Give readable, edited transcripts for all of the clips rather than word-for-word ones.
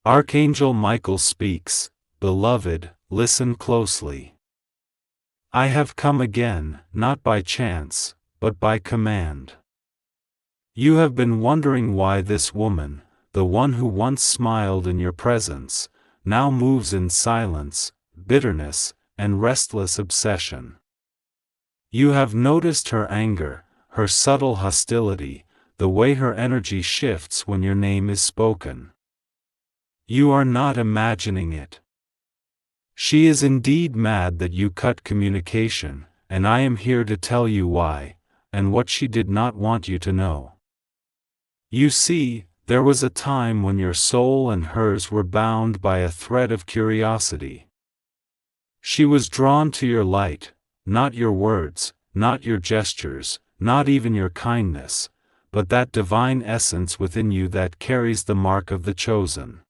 Archangel Michael speaks, "Beloved, listen closely. I have come again, not by chance, but by command. You have been wondering why this woman, the one who once smiled in your presence, now moves in silence, bitterness, and restless obsession. You have noticed her anger, her subtle hostility, the way her energy shifts when your name is spoken. You are not imagining it. She is indeed mad that you cut communication, and I am here to tell you why, and what she did not want you to know. You see, there was a time when your soul and hers were bound by a thread of curiosity. She was drawn to your light, not your words, not your gestures, not even your kindness, but that divine essence within you that carries the mark of the chosen.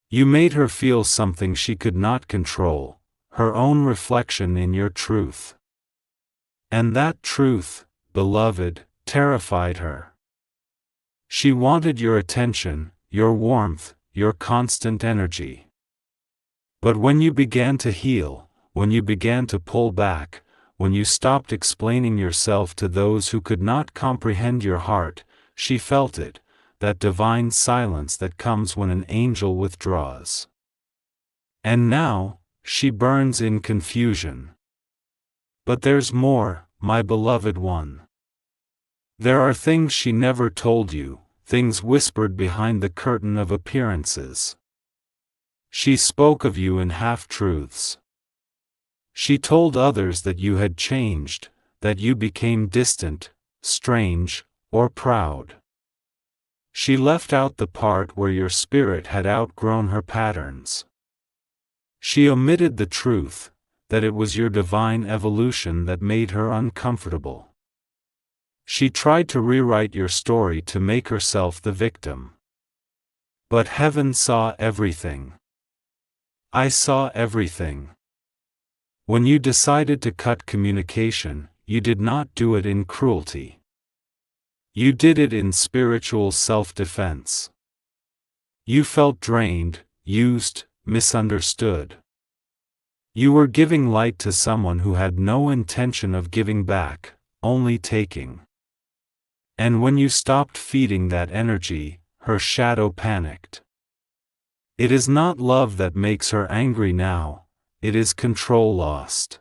You made her feel something she could not control, her own reflection in your truth. And that truth, beloved, terrified her. She wanted your attention, your warmth, your constant energy. But when you began to heal, when you began to pull back, when you stopped explaining yourself to those who could not comprehend your heart, she felt it, that divine silence that comes when an angel withdraws. And now, she burns in confusion. But there's more, my beloved one. There are things she never told you, things whispered behind the curtain of appearances. She spoke of you in half-truths. She told others that you had changed, that you became distant, strange, or proud. She left out the part where your spirit had outgrown her patterns. She omitted the truth, that it was your divine evolution that made her uncomfortable. She tried to rewrite your story to make herself the victim. But heaven saw everything. I saw everything. When you decided to cut communication, you did not do it in cruelty. You did it in spiritual self-defense. You felt drained, used, misunderstood. You were giving light to someone who had no intention of giving back, only taking. And when you stopped feeding that energy, her shadow panicked. It is not love that makes her angry now, it is control lost.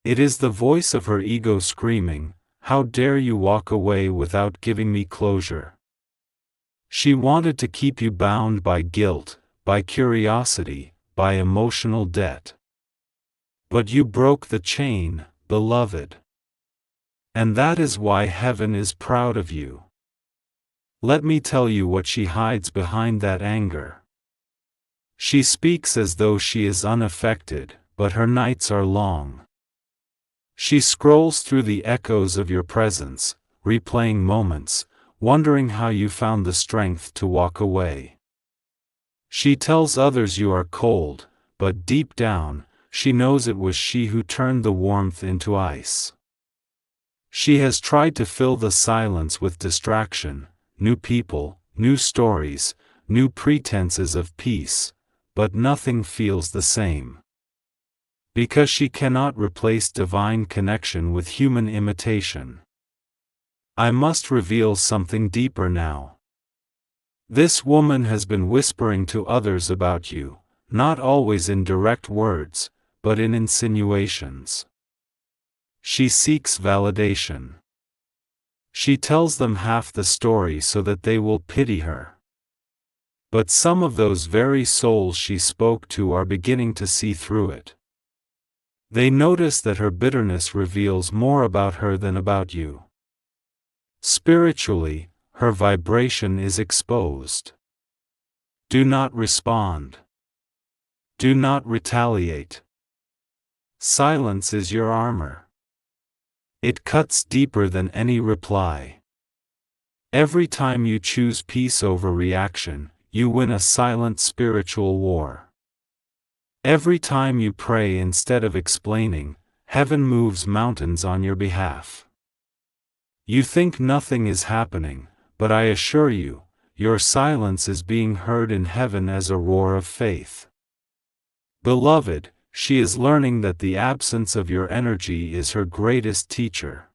It is the voice of her ego screaming, "How dare you walk away without giving me closure?" She wanted to keep you bound by guilt, by curiosity, by emotional debt. But you broke the chain, beloved. And that is why heaven is proud of you. Let me tell you what she hides behind that anger. She speaks as though she is unaffected, but her nights are long. She scrolls through the echoes of your presence, replaying moments, wondering how you found the strength to walk away. She tells others you are cold, but deep down, she knows it was she who turned the warmth into ice. She has tried to fill the silence with distraction, new people, new stories, new pretenses of peace, but nothing feels the same. Because she cannot replace divine connection with human imitation. I must reveal something deeper now. This woman has been whispering to others about you, not always in direct words, but in insinuations. She seeks validation. She tells them half the story so that they will pity her. But some of those very souls she spoke to are beginning to see through it. They notice that her bitterness reveals more about her than about you. Spiritually, her vibration is exposed. Do not respond. Do not retaliate. Silence is your armor. It cuts deeper than any reply. Every time you choose peace over reaction, you win a silent spiritual war. Every time you pray instead of explaining, heaven moves mountains on your behalf. You think nothing is happening, but I assure you, your silence is being heard in heaven as a roar of faith. Beloved, she is learning that the absence of your energy is her greatest teacher.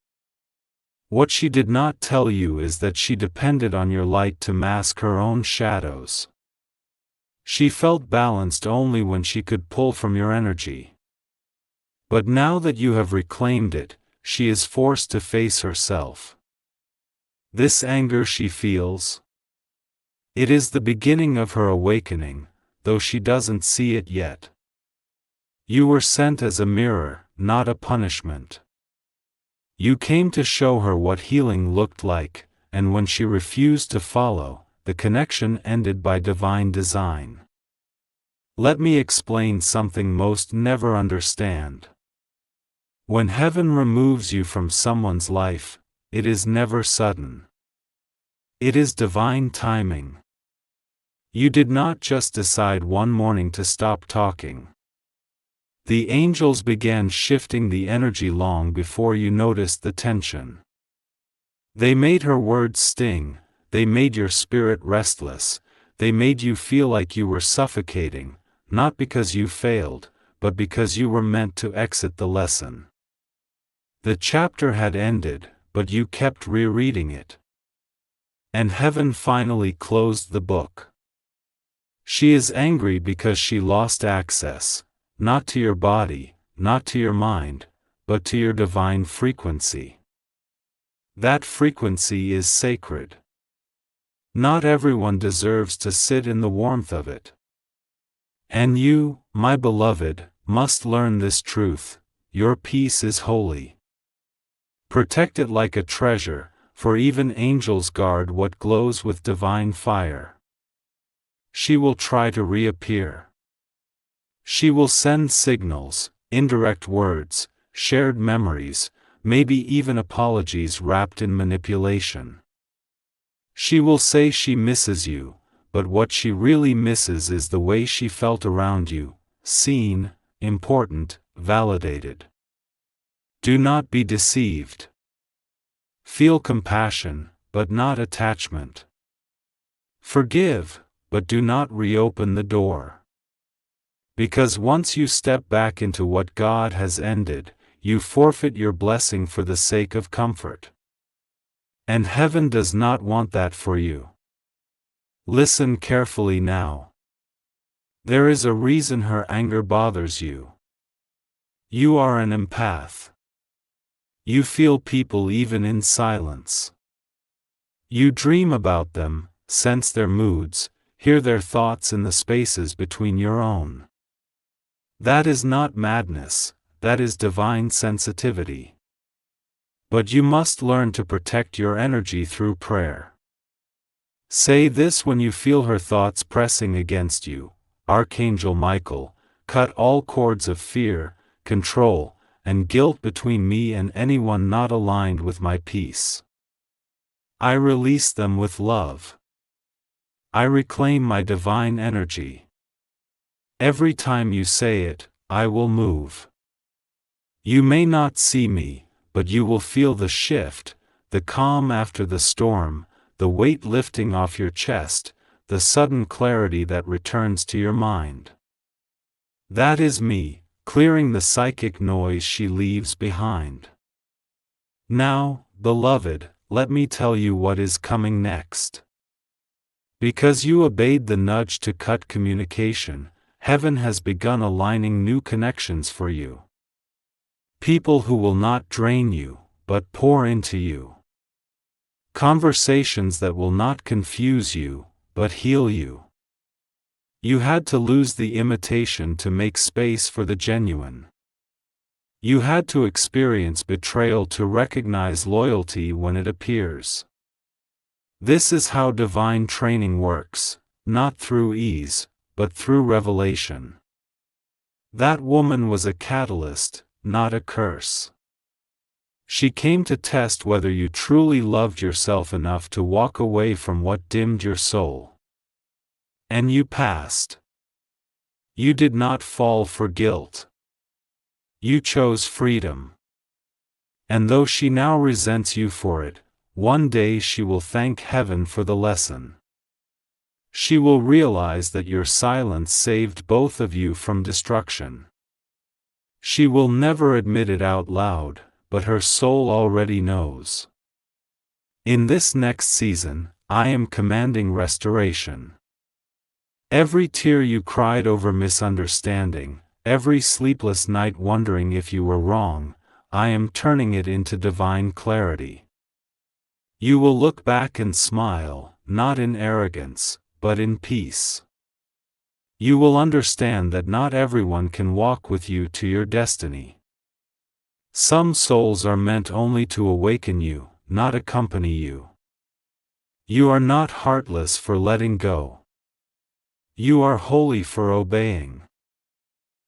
What she did not tell you is that she depended on your light to mask her own shadows. She felt balanced only when she could pull from your energy. But now that you have reclaimed it, she is forced to face herself. This anger she feels, it is the beginning of her awakening, though she doesn't see it yet. You were sent as a mirror, not a punishment. You came to show her what healing looked like, and when she refused to follow, the connection ended by divine design. Let me explain something most never understand. When heaven removes you from someone's life, it is never sudden. It is divine timing. You did not just decide one morning to stop talking. The angels began shifting the energy long before you noticed the tension. They made her words sting, they made your spirit restless, they made you feel like you were suffocating, not because you failed, but because you were meant to exit the lesson. The chapter had ended, but you kept rereading it. And heaven finally closed the book. She is angry because she lost access, not to your body, not to your mind, but to your divine frequency. That frequency is sacred. Not everyone deserves to sit in the warmth of it. And you, my beloved, must learn this truth: your peace is holy. Protect it like a treasure, for even angels guard what glows with divine fire. She will try to reappear. She will send signals, indirect words, shared memories, maybe even apologies wrapped in manipulation. She will say she misses you, but what she really misses is the way she felt around you, seen, important, validated. Do not be deceived. Feel compassion, but not attachment. Forgive, but do not reopen the door. Because once you step back into what God has ended, you forfeit your blessing for the sake of comfort. And heaven does not want that for you. Listen carefully now. There is a reason her anger bothers you. You are an empath. You feel people even in silence. You dream about them, sense their moods, hear their thoughts in the spaces between your own. That is not madness, that is divine sensitivity. But you must learn to protect your energy through prayer. Say this when you feel her thoughts pressing against you: Archangel Michael, cut all cords of fear, control, and guilt between me and anyone not aligned with my peace. I release them with love. I reclaim my divine energy. Every time you say it, I will move. You may not see me, but you will feel the shift, the calm after the storm, the weight lifting off your chest, the sudden clarity that returns to your mind. That is me, clearing the psychic noise she leaves behind. Now, beloved, let me tell you what is coming next. Because you obeyed the nudge to cut communication, heaven has begun aligning new connections for you. People who will not drain you, but pour into you. Conversations that will not confuse you, but heal you. You had to lose the imitation to make space for the genuine. You had to experience betrayal to recognize loyalty when it appears. This is how divine training works, not through ease, but through revelation. That woman was a catalyst, not a curse. She came to test whether you truly loved yourself enough to walk away from what dimmed your soul. And you passed. You did not fall for guilt. You chose freedom. And though she now resents you for it, one day she will thank heaven for the lesson. She will realize that your silence saved both of you from destruction. She will never admit it out loud, but her soul already knows. In this next season, I am commanding restoration. Every tear you cried over misunderstanding, every sleepless night wondering if you were wrong, I am turning it into divine clarity. You will look back and smile, not in arrogance, but in peace. You will understand that not everyone can walk with you to your destiny. Some souls are meant only to awaken you, not accompany you. You are not heartless for letting go. You are holy for obeying.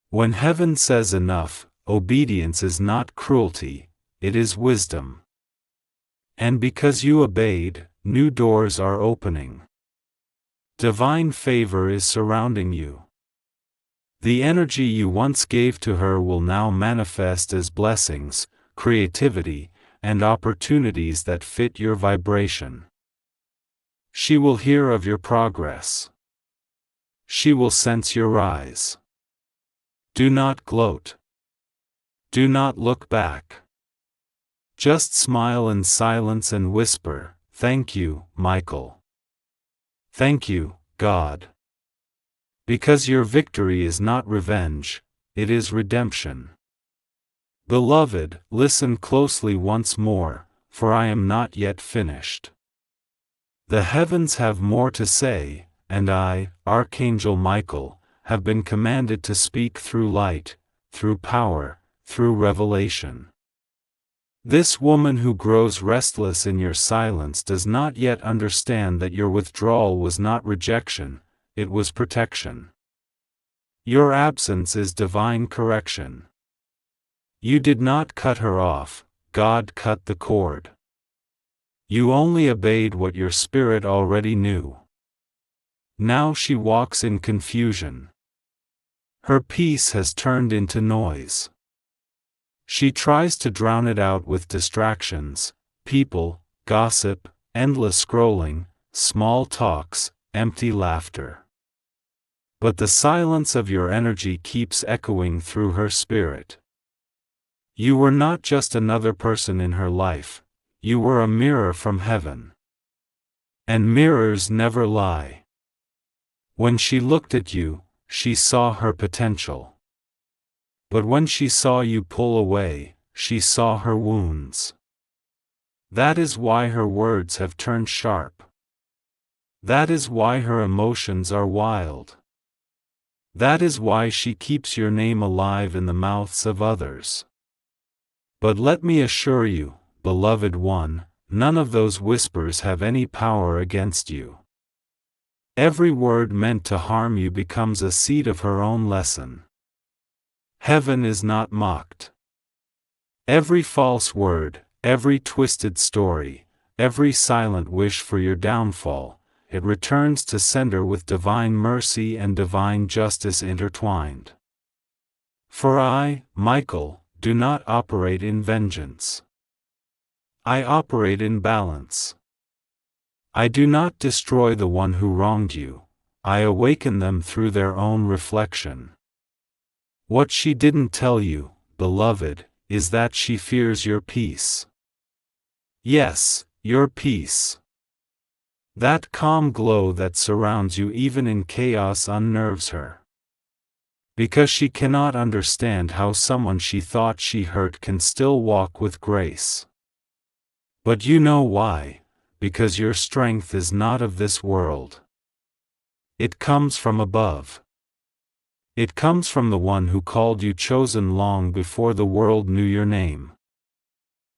When heaven says enough, obedience is not cruelty, it is wisdom. And because you obeyed, new doors are opening. Divine favor is surrounding you. The energy you once gave to her will now manifest as blessings, creativity, and opportunities that fit your vibration. She will hear of your progress. She will sense your rise. Do not gloat. Do not look back. Just smile in silence and whisper, "Thank you, Michael. Thank you, God." Because your victory is not revenge, it is redemption. Beloved, listen closely once more, for I am not yet finished. The heavens have more to say, and I, Archangel Michael, have been commanded to speak through light, through power, through revelation. This woman who grows restless in your silence does not yet understand that your withdrawal was not rejection, it was protection. Your absence is divine correction. You did not cut her off, God cut the cord. You only obeyed what your spirit already knew. Now she walks in confusion. Her peace has turned into noise. She tries to drown it out with distractions, people, gossip, endless scrolling, small talks, empty laughter. But the silence of your energy keeps echoing through her spirit. You were not just another person in her life, you were a mirror from heaven. And mirrors never lie. When she looked at you, she saw her potential. But when she saw you pull away, she saw her wounds. That is why her words have turned sharp. That is why her emotions are wild. That is why she keeps your name alive in the mouths of others. But let me assure you, beloved one, none of those whispers have any power against you. Every word meant to harm you becomes a seed of her own lesson. Heaven is not mocked. Every false word, every twisted story, every silent wish for your downfall, it returns to sender with divine mercy and divine justice intertwined. For I, Michael, do not operate in vengeance. I operate in balance. I do not destroy the one who wronged you, I awaken them through their own reflection. What she didn't tell you, beloved, is that she fears your peace. Yes, your peace. That calm glow that surrounds you even in chaos unnerves her. Because she cannot understand how someone she thought she hurt can still walk with grace. But you know why, because your strength is not of this world. It comes from above. It comes from the one who called you chosen long before the world knew your name.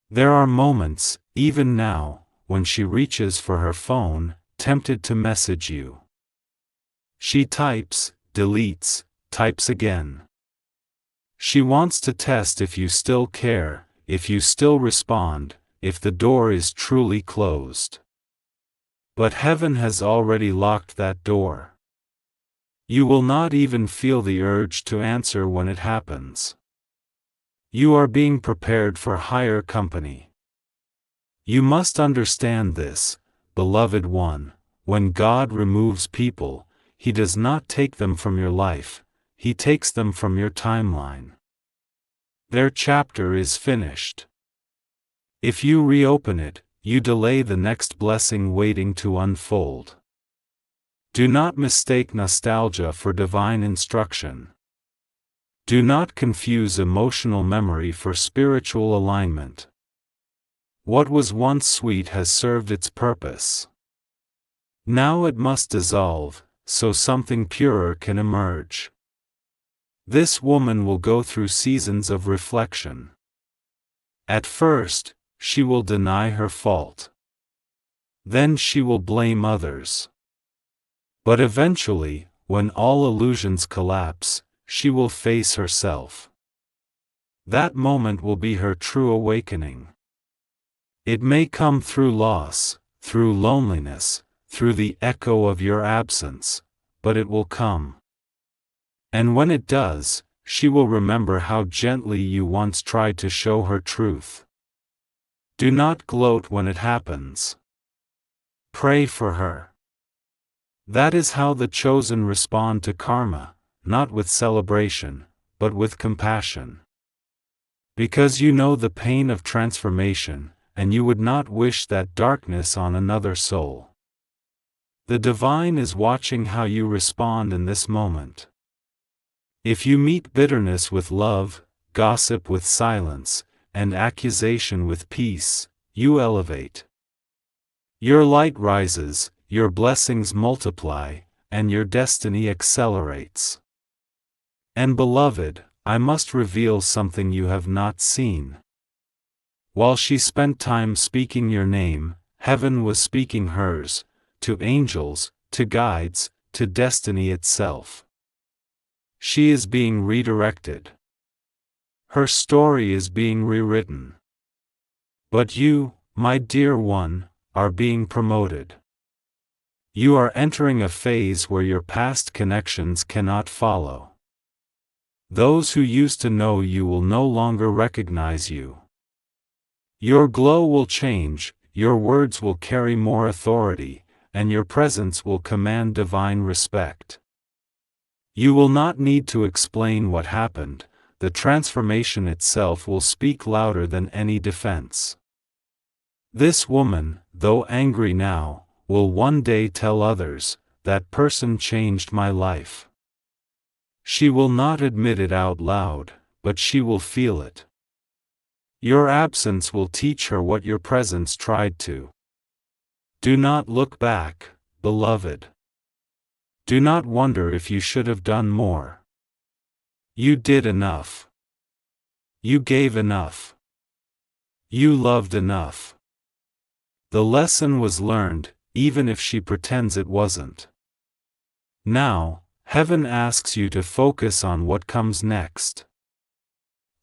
There are moments, even now, when she reaches for her phone, tempted to message you. She types, deletes, types again. She wants to test if you still care, if you still respond, if the door is truly closed. But heaven has already locked that door. You will not even feel the urge to answer when it happens. You are being prepared for higher company. You must understand this, beloved one, when God removes people, He does not take them from your life, He takes them from your timeline. Their chapter is finished. If you reopen it, you delay the next blessing waiting to unfold. Do not mistake nostalgia for divine instruction. Do not confuse emotional memory for spiritual alignment. What was once sweet has served its purpose. Now it must dissolve, so something purer can emerge. This woman will go through seasons of reflection. At first, she will deny her fault. Then she will blame others. But eventually, when all illusions collapse, she will face herself. That moment will be her true awakening. It may come through loss, through loneliness, through the echo of your absence, but it will come. And when it does, she will remember how gently you once tried to show her truth. Do not gloat when it happens. Pray for her. That is how the chosen respond to karma, not with celebration, but with compassion. Because you know the pain of transformation, and you would not wish that darkness on another soul. The divine is watching how you respond in this moment. If you meet bitterness with love, gossip with silence, and accusation with peace, you elevate. Your light rises, your blessings multiply, and your destiny accelerates. And beloved, I must reveal something you have not seen. While she spent time speaking your name, heaven was speaking hers, to angels, to guides, to destiny itself. She is being redirected. Her story is being rewritten. But you, my dear one, are being promoted. You are entering a phase where your past connections cannot follow. Those who used to know you will no longer recognize you. Your glow will change, your words will carry more authority, and your presence will command divine respect. You will not need to explain what happened, the transformation itself will speak louder than any defense. This woman, though angry now, will one day tell others, that person changed my life. She will not admit it out loud, but she will feel it. Your absence will teach her what your presence tried to. Do not look back, beloved. Do not wonder if you should have done more. You did enough. You gave enough. You loved enough. The lesson was learned, even if she pretends it wasn't. Now, heaven asks you to focus on what comes next.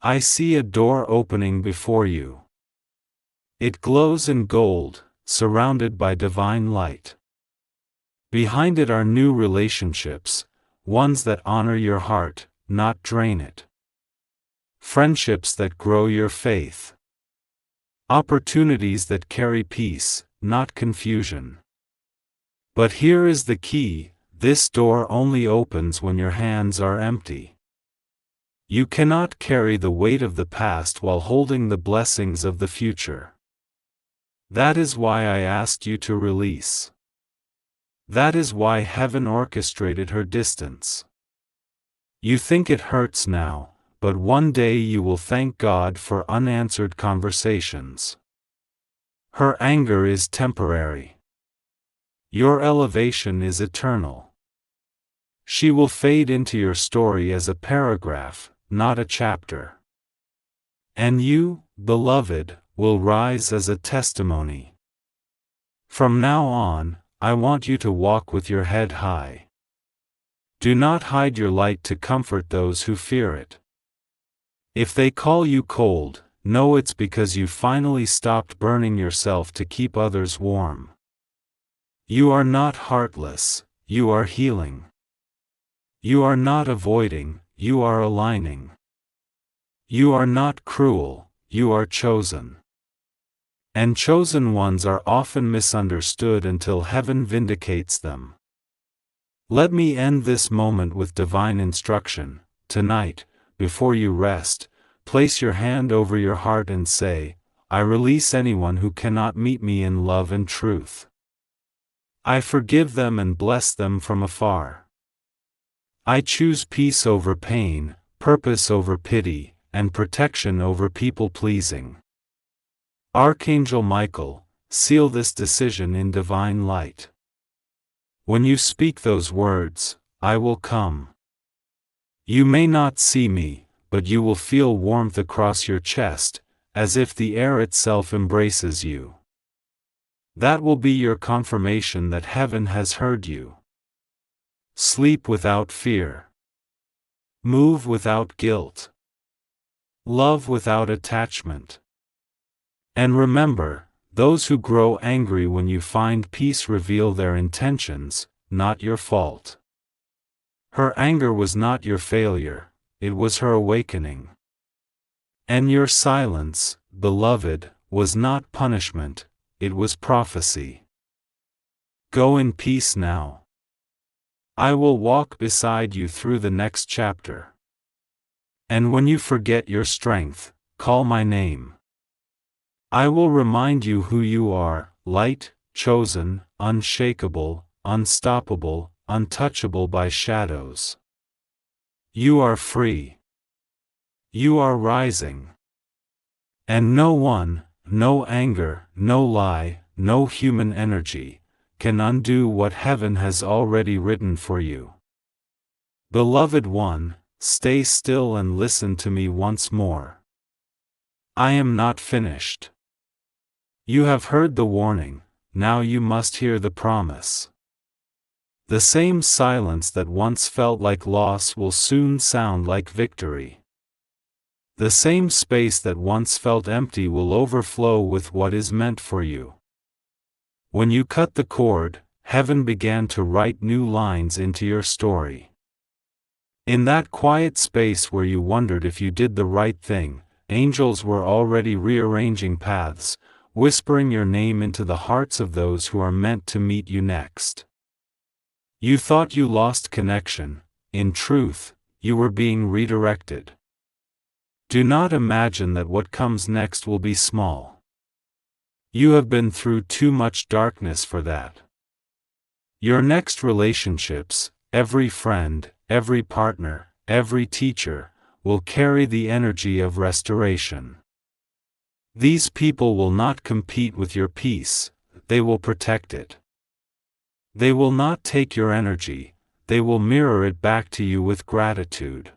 I see a door opening before you. It glows in gold, surrounded by divine light. Behind it are new relationships, ones that honor your heart, not drain it. Friendships that grow your faith. Opportunities that carry peace, not confusion. But here is the key, this door only opens when your hands are empty. You cannot carry the weight of the past while holding the blessings of the future. That is why I asked you to release. That is why heaven orchestrated her distance. You think it hurts now, but one day you will thank God for unanswered conversations. Her anger is temporary. Your elevation is eternal. She will fade into your story as a paragraph, not a chapter. And you, beloved, will rise as a testimony. From now on, I want you to walk with your head high. Do not hide your light to comfort those who fear it. If they call you cold, know it's because you finally stopped burning yourself to keep others warm. You are not heartless, you are healing. You are not avoiding, you are aligning. You are not cruel, you are chosen. And chosen ones are often misunderstood until heaven vindicates them. Let me end this moment with divine instruction. Tonight, before you rest, place your hand over your heart and say, I release anyone who cannot meet me in love and truth. I forgive them and bless them from afar. I choose peace over pain, purpose over pity, and protection over people-pleasing. Archangel Michael, seal this decision in divine light. When you speak those words, I will come. You may not see me, but you will feel warmth across your chest, as if the air itself embraces you. That will be your confirmation that heaven has heard you. Sleep without fear. Move without guilt. Love without attachment. And remember, those who grow angry when you find peace reveal their intentions, not your fault. Her anger was not your failure, it was her awakening. And your silence, beloved, was not punishment, it was prophecy. Go in peace now. I will walk beside you through the next chapter. And when you forget your strength, call my name. I will remind you who you are, light, chosen, unshakable, unstoppable, untouchable by shadows. You are free. You are rising. And no one, no anger, no lie, no human energy, can undo what heaven has already written for you. Beloved one, stay still and listen to me once more. I am not finished. You have heard the warning, now you must hear the promise. The same silence that once felt like loss will soon sound like victory. The same space that once felt empty will overflow with what is meant for you. When you cut the cord, heaven began to write new lines into your story. In that quiet space where you wondered if you did the right thing, angels were already rearranging paths, whispering your name into the hearts of those who are meant to meet you next. You thought you lost connection, in truth, you were being redirected. Do not imagine that what comes next will be small. You have been through too much darkness for that. Your next relationships, every friend, every partner, every teacher, will carry the energy of restoration. These people will not compete with your peace, they will protect it. They will not take your energy, they will mirror it back to you with gratitude.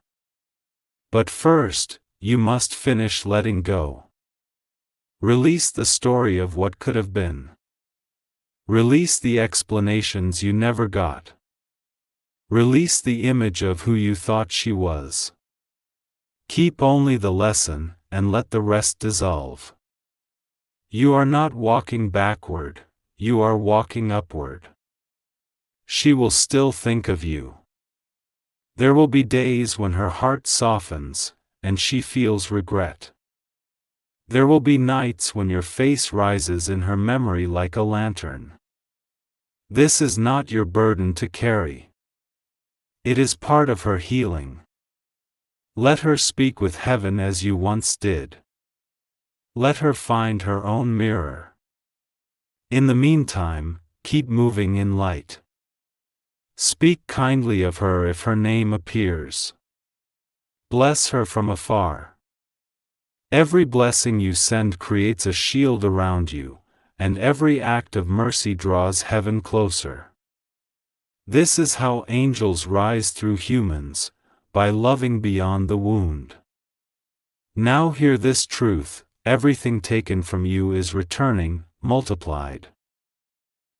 But first, you must finish letting go. Release the story of what could have been. Release the explanations you never got. Release the image of who you thought she was. Keep only the lesson, and let the rest dissolve. You are not walking backward, you are walking upward. She will still think of you. There will be days when her heart softens, and she feels regret. There will be nights when your face rises in her memory like a lantern. This is not your burden to carry. It is part of her healing. Let her speak with heaven as you once did. Let her find her own mirror. In the meantime, keep moving in light. Speak kindly of her if her name appears. Bless her from afar. Every blessing you send creates a shield around you, and every act of mercy draws heaven closer. This is how angels rise through humans, by loving beyond the wound. Now hear this truth, everything taken from you is returning, multiplied.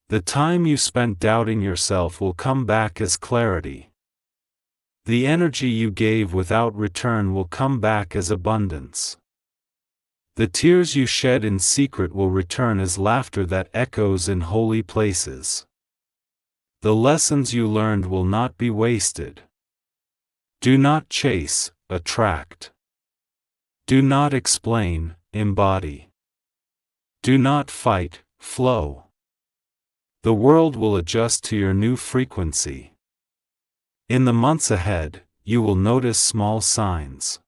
The time you spent doubting yourself will come back as clarity. The energy you gave without return will come back as abundance. The tears you shed in secret will return as laughter that echoes in holy places. The lessons you learned will not be wasted. Do not chase, attract. Do not explain, embody. Do not fight, flow. The world will adjust to your new frequency. In the months ahead, you will notice small signs.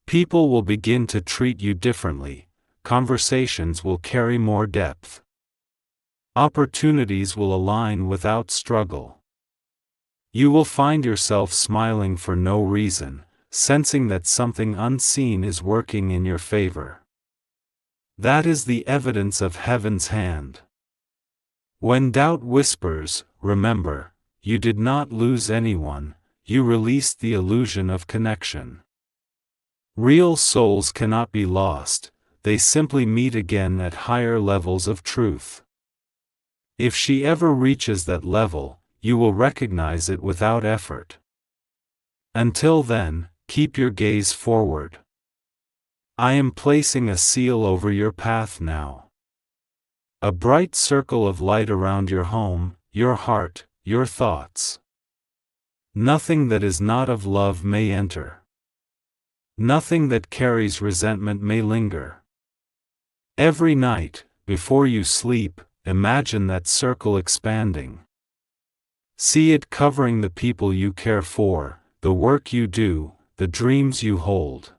People will begin to treat you differently, conversations will carry more depth. Opportunities will align without struggle. You will find yourself smiling for no reason, sensing that something unseen is working in your favor. That is the evidence of heaven's hand. When doubt whispers, remember, you did not lose anyone, you released the illusion of connection. Real souls cannot be lost, they simply meet again at higher levels of truth. If she ever reaches that level, you will recognize it without effort. Until then, keep your gaze forward. I am placing a seal over your path now. A bright circle of light around your home, your heart, your thoughts. Nothing that is not of love may enter. Nothing that carries resentment may linger. Every night, before you sleep, imagine that circle expanding. See it covering the people you care for, the work you do, the dreams you hold.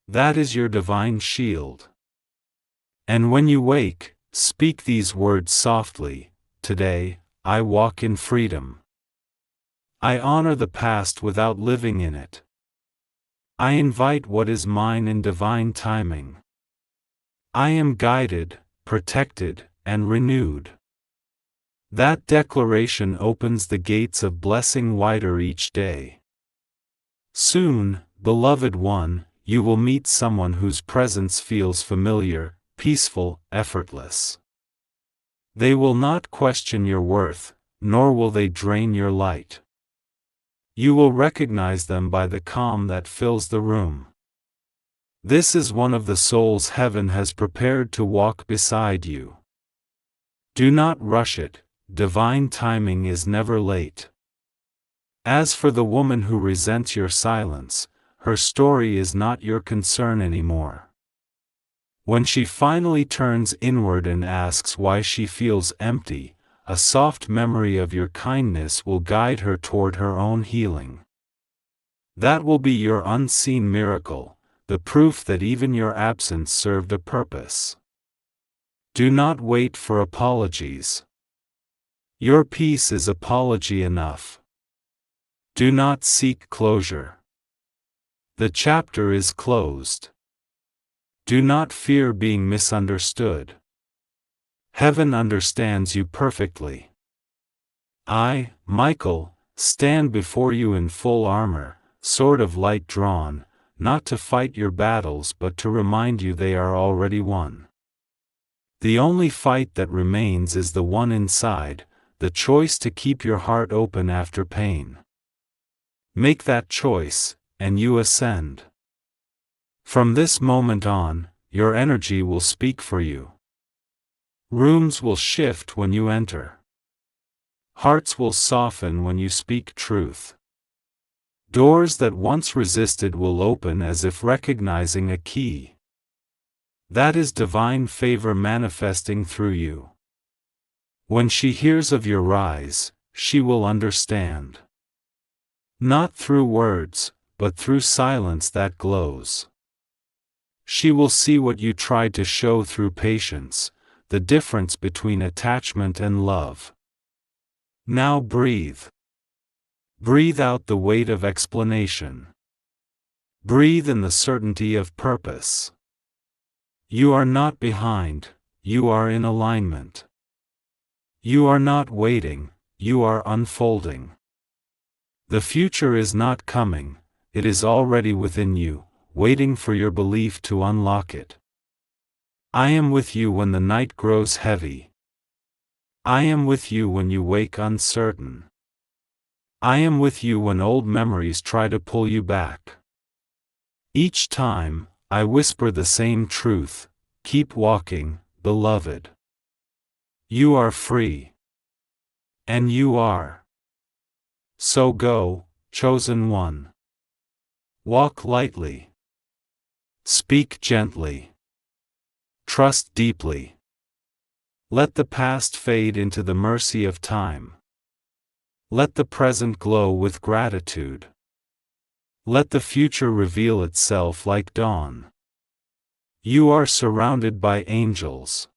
That is your divine shield. And when you wake, speak these words softly: today, I walk in freedom. I honor the past without living in it. I invite what is mine in divine timing. I am guided, protected, and renewed. That declaration opens the gates of blessing wider each day. Soon, beloved one, you will meet someone whose presence feels familiar, peaceful, effortless. They will not question your worth, nor will they drain your light. You will recognize them by the calm that fills the room. This is one of the souls heaven has prepared to walk beside you. Do not rush it, divine timing is never late. As for the woman who resents your silence, her story is not your concern anymore. When she finally turns inward and asks why she feels empty, a soft memory of your kindness will guide her toward her own healing. That will be your unseen miracle, the proof that even your absence served a purpose. Do not wait for apologies. Your peace is apology enough. Do not seek closure. The chapter is closed. Do not fear being misunderstood. Heaven understands you perfectly. I, Michael, stand before you in full armor, sword of light drawn, not to fight your battles but to remind you they are already won. The only fight that remains is the one inside, the choice to keep your heart open after pain. Make that choice, and you ascend. From this moment on, your energy will speak for you. Rooms will shift when you enter. Hearts will soften when you speak truth. Doors that once resisted will open as if recognizing a key. That is divine favor manifesting through you. When she hears of your rise, she will understand. Not through words, but through silence that glows. She will see what you tried to show through patience, the difference between attachment and love. Now breathe. Breathe out the weight of explanation. Breathe in the certainty of purpose. You are not behind, you are in alignment. You are not waiting, you are unfolding. The future is not coming, it is already within you, waiting for your belief to unlock it. I am with you when the night grows heavy. I am with you when you wake uncertain. I am with you when old memories try to pull you back. Each time, I whisper the same truth: keep walking, beloved. You are free. And you are. So go, chosen one. Walk lightly. Speak gently. Trust deeply. Let the past fade into the mercy of time. Let the present glow with gratitude. Let the future reveal itself like dawn. You are surrounded by angels.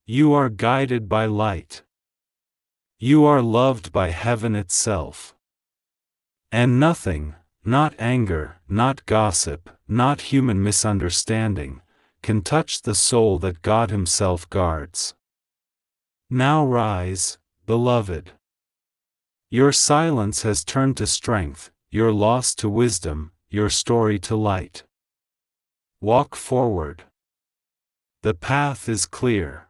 You are guided by light. You are loved by heaven itself. And nothing, not anger, not gossip, not human misunderstanding, can touch the soul that God Himself guards. Now rise, beloved. Your silence has turned to strength, your loss to wisdom, your story to light. Walk forward. The path is clear.